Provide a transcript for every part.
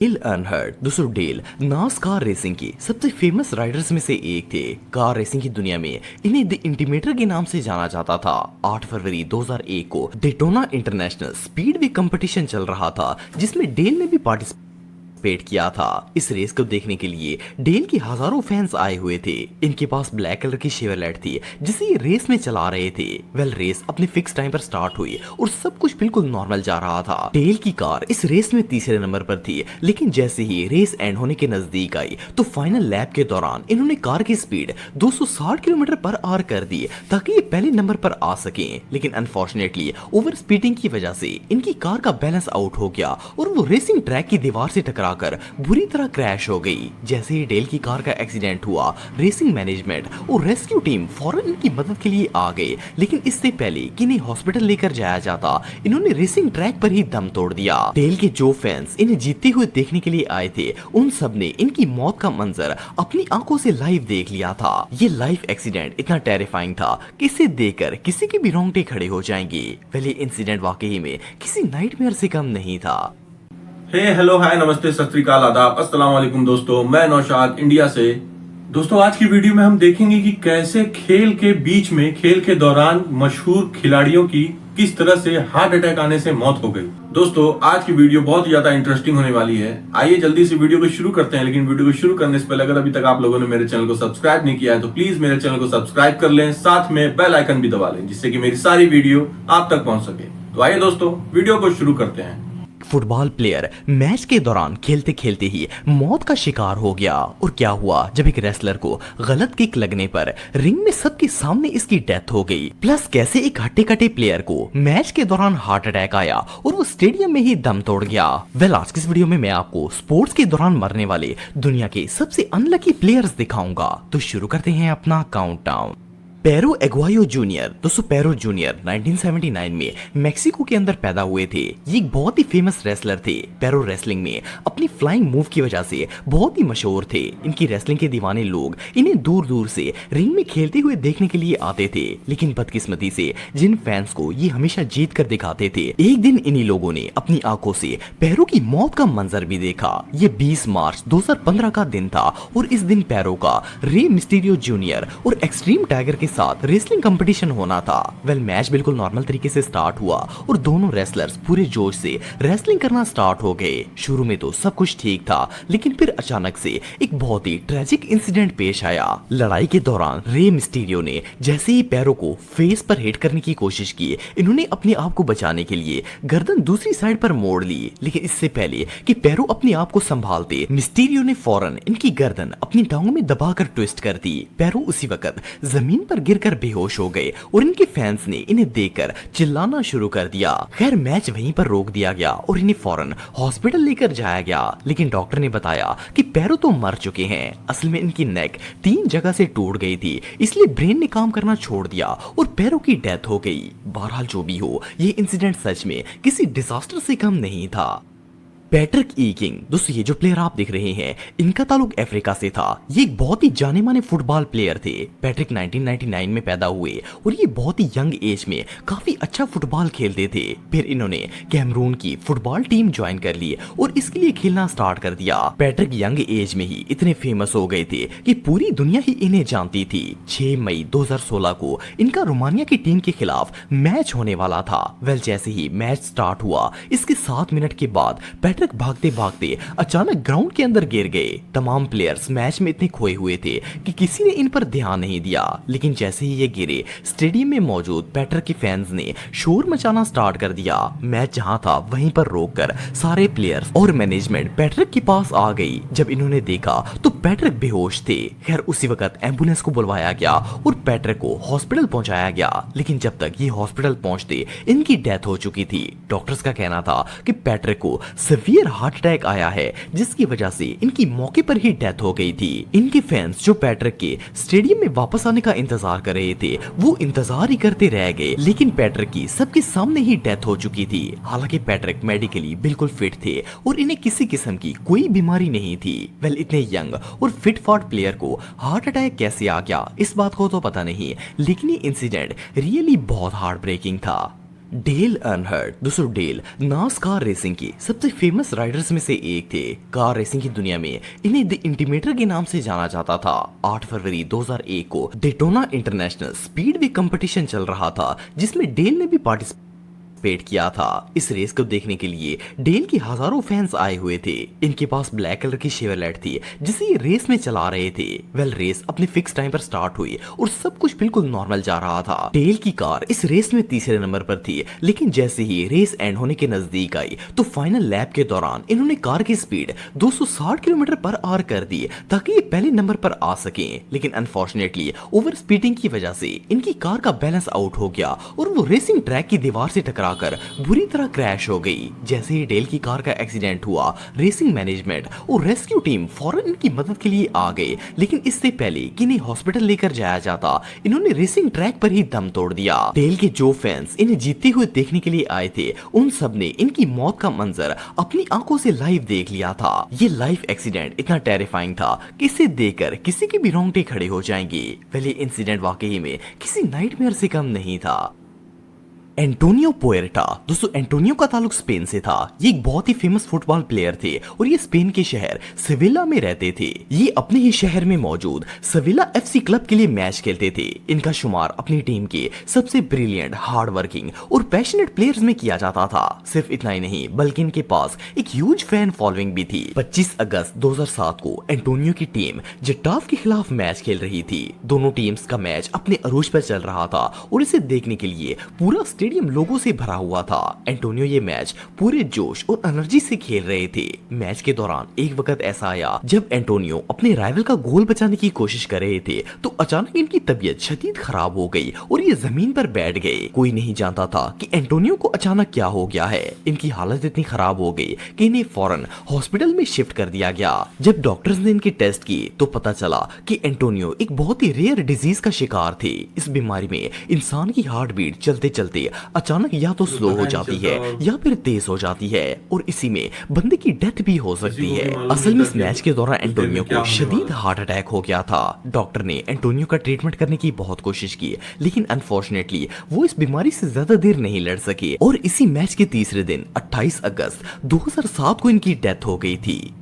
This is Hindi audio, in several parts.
डेल अर्नहर्ड दोस्तों डेल नासकार रेसिंग की सबसे फेमस राइडर्स में से एक थे। कार रेसिंग की दुनिया में इन्हें द इंटीमेटर के नाम से जाना जाता था। 8 फरवरी 2001 को डेटोना इंटरनेशनल स्पीडवे कंपटीशन चल रहा था जिसमें डेल ने भी पार्टिसिपेट किया था। इस रेस को देखने के लिए डेल के हजारों फैंस आए हुए थे। इनके पास ब्लैक कलर की शेवरलेट थी जिसे ये रेस में चला रहे थे। रेस अपने फिक्स टाइम पर स्टार्ट हुई और सब कुछ बिल्कुल नॉर्मल जा रहा था। डेल की कार इस रेस में तीसरे नंबर पर थी, लेकिन जैसे ही रेस एंड होने के नजदीक आई तो फाइनल लैप के दौरान इन्होंने कार की स्पीड 260 किलोमीटर पर आवर कर दी ताकि ये पहले नंबर पर आ सके। लेकिन अनफॉर्चुनेटली ओवर स्पीडिंग की वजह से इनकी कार का बैलेंस आउट हो गया और वो रेसिंग ट्रैक की दीवार से टकरा कर बुरी तरह क्रैश हो गई। जैसे ही डेल की कार का एक्सीडेंट हुआ, रेसिंग मैनेजमेंट और रेस्क्यू टीम फौरन इनकी मदद के लिए आ गए। लेकिन इससे पहले कि इन्हें हॉस्पिटल लेकर जाया जाता, इन्होंने रेसिंग ट्रैक पर ही दम तोड़ दिया। डेल के जो फैंस इन्हें जीतते हुए देखने के लिए आए थे, उन सब ने इनकी मौत का मंजर अपनी आंखों से लाइव देख लिया था। ये लाइव एक्सीडेंट इतना टेरिफाइंग था कि इसे देखकर किसी के भी रोंगटे खड़े हो जाएंगे। पहले इंसिडेंट वाकई में किसी नाइटमेयर से कम नहीं था। हेलो हाय नमस्ते सत श्री अकाल आदाब अस्सलाम वालेकुम दोस्तों, मैं नौशाद इंडिया से। दोस्तों आज की वीडियो में हम देखेंगे कि कैसे खेल के बीच में, खेल के दौरान मशहूर खिलाड़ियों की किस तरह से हार्ट अटैक आने से मौत हो गई। दोस्तों आज की वीडियो बहुत ज्यादा इंटरेस्टिंग होने वाली है। आइए जल्दी से वीडियो को शुरू करते हैं। लेकिन वीडियो को शुरू करने से पहले अगर अभी तक आप लोगों ने मेरे चैनल को सब्सक्राइब नहीं किया है तो प्लीज मेरे चैनल को सब्सक्राइब कर लें, साथ में बेल आइकन भी दबा लें जिससे कि मेरी सारी वीडियो आप तक पहुंच सके। तो आइए दोस्तों वीडियो को शुरू करते हैं। फुटबॉल प्लेयर मैच के दौरान खेलते खेलते ही मौत का शिकार हो गया। और क्या हुआ जब एक रेसलर को गलत किक लगने पर रिंग में सबके सामने इसकी डेथ हो गई। प्लस कैसे एक हट्टे कट्टे प्लेयर को मैच के दौरान हार्ट अटैक आया और वो स्टेडियम में ही दम तोड़ गया। आज की इस वीडियो में मैं आपको स्पोर्ट्स के दौरान मरने वाले दुनिया के सबसे अनलकी प्लेयर्स दिखाऊंगा। तो शुरू करते हैं अपना काउंटडाउन। पेरो एग्वायो जूनियर दोस्तों पेरो जूनियर 1979 में मेक्सिको के अंदर पैदा हुए थे। ये एक बहुत ही फेमस रेसलर थे। पेरो रेसलिंग में अपनी फ्लाइंग मूव की वजह से बहुत ही मशहूर थे। इनकी रेसलिंग के दीवाने लोग इन्हें दूर दूर से रिंग में खेलते हुए देखने के लिए आते थे। लेकिन बदकिस्मती से जिन फैंस को ये हमेशा जीत कर दिखाते थे, एक दिन इन्हीं लोगों ने अपनी आंखों से पेरो की मौत का मंजर भी देखा। ये 20 मार्च 2015 का दिन था और इस दिन पेरो का रे मिस्टीरियो जूनियर और एक्सट्रीम टाइगर के साथ रेसलिंग कंपटीशन होना था। मैच बिल्कुल नॉर्मल तरीके से स्टार्ट हुआ और दोनों रेसलर्स पूरे जोश से रेसलिंग करना स्टार्ट हो गए। शुरू में तो सब कुछ ठीक था, लेकिन फिर अचानक से एक बहुत ही ट्रेजिक इंसिडेंट पेश आया। लड़ाई के दौरान रे मिस्टीरियो ने जैसे ही पैरों को फेस पर हिट करने की कोशिश की, इन्होंने अपने आप को बचाने के लिए गर्दन दूसरी साइड पर मोड़ ली। लेकिन इससे पहले कि पैरों अपने आप को संभालते, मिस्टीरियो ने फौरन इनकी गर्दन अपनी टांगों में दबाकर ट्विस्ट कर दी। पैरों उसी वक्त जमीन पर गिरकर बेहोश हो गए और इनके फैंस ने इन्हें देखकर चिल्लाना शुरू कर दिया। खैर मैच वहीं पर रोक दिया गया और इन्हें फौरन हॉस्पिटल लेकर जाया गया। लेकिन डॉक्टर ने बताया कि पैरों तो मर चुके हैं। असल में इनकी नेक 3 जगह से टूट गई थी, इसलिए ब्रेन ने काम करना छोड़ दिया और पैरों की डेथ हो गई। बहरहाल जो भी हो, ये इंसिडेंट सच में किसी डिजास्टर से कम नहीं था। पैट्रिक ई किंग दोस्तों ये जो प्लेयर आप देख रहे हैं, इनका ताल्लुक अफ्रीका से था। ये एक बहुत ही जाने माने फुटबॉल प्लेयर थे। पैट्रिक 1999 में पैदा हुए और ये बहुत ही यंग एज में काफी अच्छा फुटबॉल खेलते थे। फिर इन्होंने कैमरून की फुटबॉल टीम ज्वाइन कर ली और इसके लिए खेलना स्टार्ट कर दिया। पैट्रिक यंग एज में ही इतने फेमस हो गए थे कि पूरी दुनिया ही इन्हें जानती थी। 6 मई 2016 को इनका रोमानिया की टीम के खिलाफ मैच होने वाला था। जैसे ही मैच स्टार्ट हुआ, इसके 7 मिनट के बाद पैट्रिक भागते भागते अचानक ग्राउंड के अंदर गिर गए। तमाम प्लेयर्स मैच में इतने खोए हुए थे कि किसी ने इन पर ध्यान नहीं दिया। लेकिन जैसे ही ये गिरे, स्टेडियम में मौजूद पैट्रिक के फैंस ने शोर मचाना स्टार्ट कर दिया। मैच जहां था वहीं पर रोककर सारे प्लेयर्स और मैनेजमेंट पैट्रिक के पास आ गई। जब इन्होंने देखा तो पैट्रिक बेहोश थे। खैर उसी वक्त एम्बुलेंस को बुलवाया गया और पैट्रिक को हॉस्पिटल पहुंचाया गया। लेकिन जब तक ये हॉस्पिटल पहुंचते, इनकी डेथ हो चुकी थी। डॉक्टर्स का कहना था कि पैट्रिक को सिवियर हार्ट अटैक आया है, जिसकी वजह से इनकी मौके पर ही डेथ हो गई थी। इनके फैंस जो पैट्रिक के स्टेडियम में वापस आने का इंतजार कर रहे थे, वो इंतजार ही करते रह गए। लेकिन पैट्रिक की सबके सामने ही डेथ हो चुकी थी। हालांकि पैट्रिक मेडिकली बिल्कुल फिट थे और इन्हें किसी किस्म की कोई बीमारी नहीं थी। इतने यंग और फिट फाट प्लेयर को हार्ट अटैक कैसे आ गया, इस बात को तो पता नहीं, लेकिन ये इंसिडेंट रियली बहुत हार्ट ब्रेकिंग था। डेल अर्नहर्ट, दोस्तों डेल नासकार रेसिंग की सबसे फेमस राइडर्स में से एक थे। कार रेसिंग की दुनिया में इन्हें द इंटीमेटर के नाम से जाना जाता था। 8 फरवरी 2001 को डेटोना इंटरनेशनल स्पीडवे कंपटीशन चल रहा था, जिसमें डेल ने भी पार्टिसिपेट किया था। इस रेस को देखने के लिए डेल के हजारों फैंस आए हुए थे। इनके पास ब्लैक कलर की शेवरलेट थी जिसे ये रेस में चला रहे थे। वेल, रेस अपने फिक्स टाइम पर स्टार्ट हुई और सब कुछ बिल्कुल नॉर्मल जा रहा था। डेल की कार इस रेस में तीसरे नंबर पर थी, लेकिन जैसे ही रेस एंड होने के नजदीक आई तो फाइनल लैप के दौरान इन्होंने कार की स्पीड 260 किलोमीटर पर आवर कर दी ताकि ये पहले नंबर पर आ सके। लेकिन अनफॉर्चुनेटली ओवर स्पीडिंग की वजह से इनकी कार का बैलेंस आउट हो गया और वो रेसिंग ट्रैक की दीवार से टकरा कर बुरी तरह क्रैश हो गई। जैसे ही डेल की कार का एक्सीडेंट हुआ, रेसिंग मैनेजमेंट और रेस्क्यू टीम फौरन इनकी मदद के लिए आ गए, लेकिन इससे पहले कि इन्हें हॉस्पिटल लेकर जाया जाता, इन्होंने रेसिंग ट्रैक पर ही दम तोड़ दिया। डेल के जो फैंस इन्हें जीतते हुए देखने के लिए आए थे, उन सब ने इनकी मौत का मंजर अपनी आंखों से लाइव देख लिया था। ये लाइव एक्सीडेंट इतना टेरिफाइंग था कि इसे देखकर किसी के भी रोंगटे खड़े हो जाएंगे। पहले इंसिडेंट वाकई में किसी नाइटमेयर से कम नहीं था। एंटोनियो पुएर्टा, दोस्तों एंटोनियो का ताल्लुक स्पेन से था। ये एक बहुत ही फेमस फुटबॉल प्लेयर थे और ये स्पेन के शहर सेविला में रहते थे। ये अपने ही शहर में मौजूद सेविला एफसी क्लब के लिए मैच खेलते थे। इनका शुमार अपनी टीम के सबसे ब्रिलियंट, हार्ड वर्किंग और पैशनेट प्लेयर्स में किया जाता था। सिर्फ इतना ही नहीं, बल्कि इनके पास एक ह्यूज फैन फॉलोइंग भी थी। 25 अगस्त 2007 को एंटोनियो की टीम जेटाफ के खिलाफ मैच खेल रही थी। दोनों टीम्स का मैच अपने अरूज पर चल रहा था और इसे देखने के लिए पूरा स्टेडियम लोगों से भरा हुआ था। एंटोनियो ये मैच पूरे जोश और एनर्जी से खेल रहे थे। मैच के दौरान एक वक्त ऐसा आया जब एंटोनियो अपने राइवल का गोल बचाने की कोशिश कर रहे थे तो अचानक इनकी तबीयत शदीद खराब हो गई और ये जमीन पर बैठ गए। कोई नहीं जानता था कि एंटोनियो को अचानक क्या हो गया है। इनकी हालत इतनी खराब हो गई कि इन्हें फौरन हॉस्पिटल में शिफ्ट कर दिया गया। जब डॉक्टर्स ने इनके टेस्ट किए तो पता चला कि एंटोनियो एक बहुत ही रेयर डिजीज का शिकार थे। इस बीमारी में इंसान की हार्ट बीट चलते चलते अचानक या तो स्लो हो जाती है या फिर तेज हो जाती है और इसी में बंदे की डेथ भी हो सकती है। असल में इस मैच के दौरान एंटोनियो को शदीद हार्ट अटैक हो गया था। डॉक्टर ने एंटोनियो का ट्रीटमेंट करने की बहुत कोशिश की, लेकिन अनफॉर्चुनेटली वो इस बीमारी से ज्यादा देर नहीं लड़ सके और इसी मैच के तीसरे दिन 28 अगस्त 2007 को इनकी डेथ हो गई थी।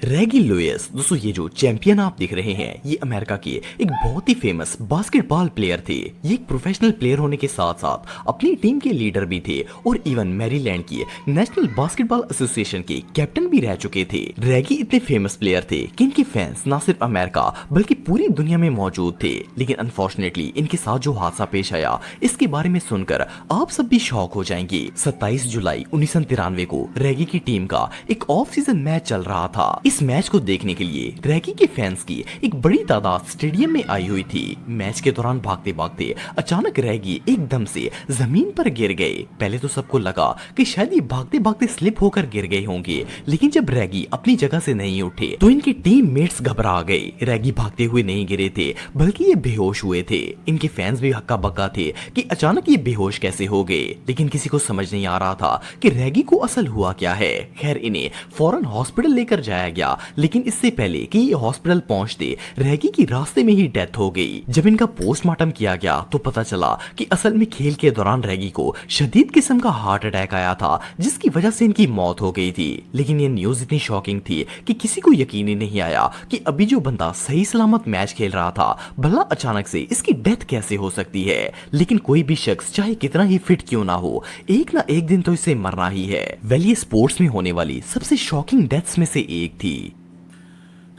रेगी लुइस, दोस्तों ये जो चैंपियन आप देख रहे हैं ये अमेरिका के एक बहुत ही फेमस बास्केटबॉल प्लेयर थे। ये एक प्रोफेशनल प्लेयर होने के साथ साथ अपनी टीम के लीडर भी थे और इवन मैरीलैंड की नेशनल बास्केटबॉल एसोसिएशन के कैप्टन भी रह चुके थे। रेगी इतने फेमस प्लेयर थे कि इनके फैंस न सिर्फ अमेरिका बल्कि पूरी दुनिया में मौजूद थे। लेकिन अनफॉर्चुनेटली इनके साथ जो हादसा पेश आया इसके बारे में सुनकर आप सब भी शॉक हो जाएंगे। 27 जुलाई 1993 को रेगी की टीम का एक ऑफ सीजन मैच चल रहा था। इस मैच को देखने के लिए रेगी के फैंस की एक बड़ी तादाद स्टेडियम में आई हुई थी। मैच के दौरान भागते भागते अचानक रेगी एकदम से जमीन पर गिर गए। पहले तो सबको लगा कि शायद ये भागते भागते स्लिप होकर गिर गए होंगे, लेकिन जब रेगी अपनी जगह से नहीं उठे तो इनके टीम मेट्स घबरा गए। रेगी भागते हुए नहीं गिरे थे बल्कि ये बेहोश हुए थे। इनके फैंस भी हक्का बक्का थे कि अचानक ये बेहोश कैसे हो गए, लेकिन किसी को समझ नहीं आ रहा था कि रेगी को असल हुआ क्या है। खैर इन्हें फौरन हॉस्पिटल लेकर जाया गया, लेकिन इससे पहले कि ये हॉस्पिटल पहुंचते रेगी की रास्ते में ही डेथ हो गई। जब इनका पोस्टमार्टम किया गया तो पता चला कि असल में खेल के दौरान रेगी को शदीद किस्म का हार्ट अटैक आया था जिसकी वजह से इनकी मौत हो गई थी। लेकिन ये न्यूज इतनी शॉकिंग थी कि किसी को यकीन ही नहीं आया कि अभी जो बंदा सही सलामत मैच खेल रहा था भला अचानक से इसकी डेथ कैसे हो सकती है। लेकिन कोई भी शख्स चाहे कितना ही फिट क्यों ना हो, एक ना एक दिन तो इसे मरना ही है। वेल, ये स्पोर्ट्स में होने वाली सबसे शॉकिंग डेथ्स में से एक थी।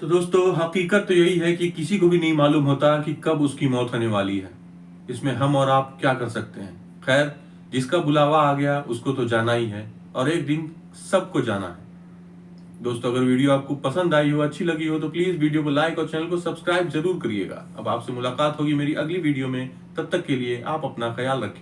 तो दोस्तों हकीकत तो यही है कि किसी को भी नहीं मालूम होता कि कब उसकी मौत होने वाली है। इसमें हम और आप क्या कर सकते हैं। खैर, जिसका बुलावा आ गया उसको तो जाना ही है और एक दिन सबको जाना है। दोस्तों अगर वीडियो आपको पसंद आई हो, अच्छी लगी हो तो प्लीज वीडियो को लाइक और चैनल को सब्सक्राइब जरूर करिएगा। अब आपसे मुलाकात होगी मेरी अगली वीडियो में, तब तक के लिए आप अपना ख्याल रखें।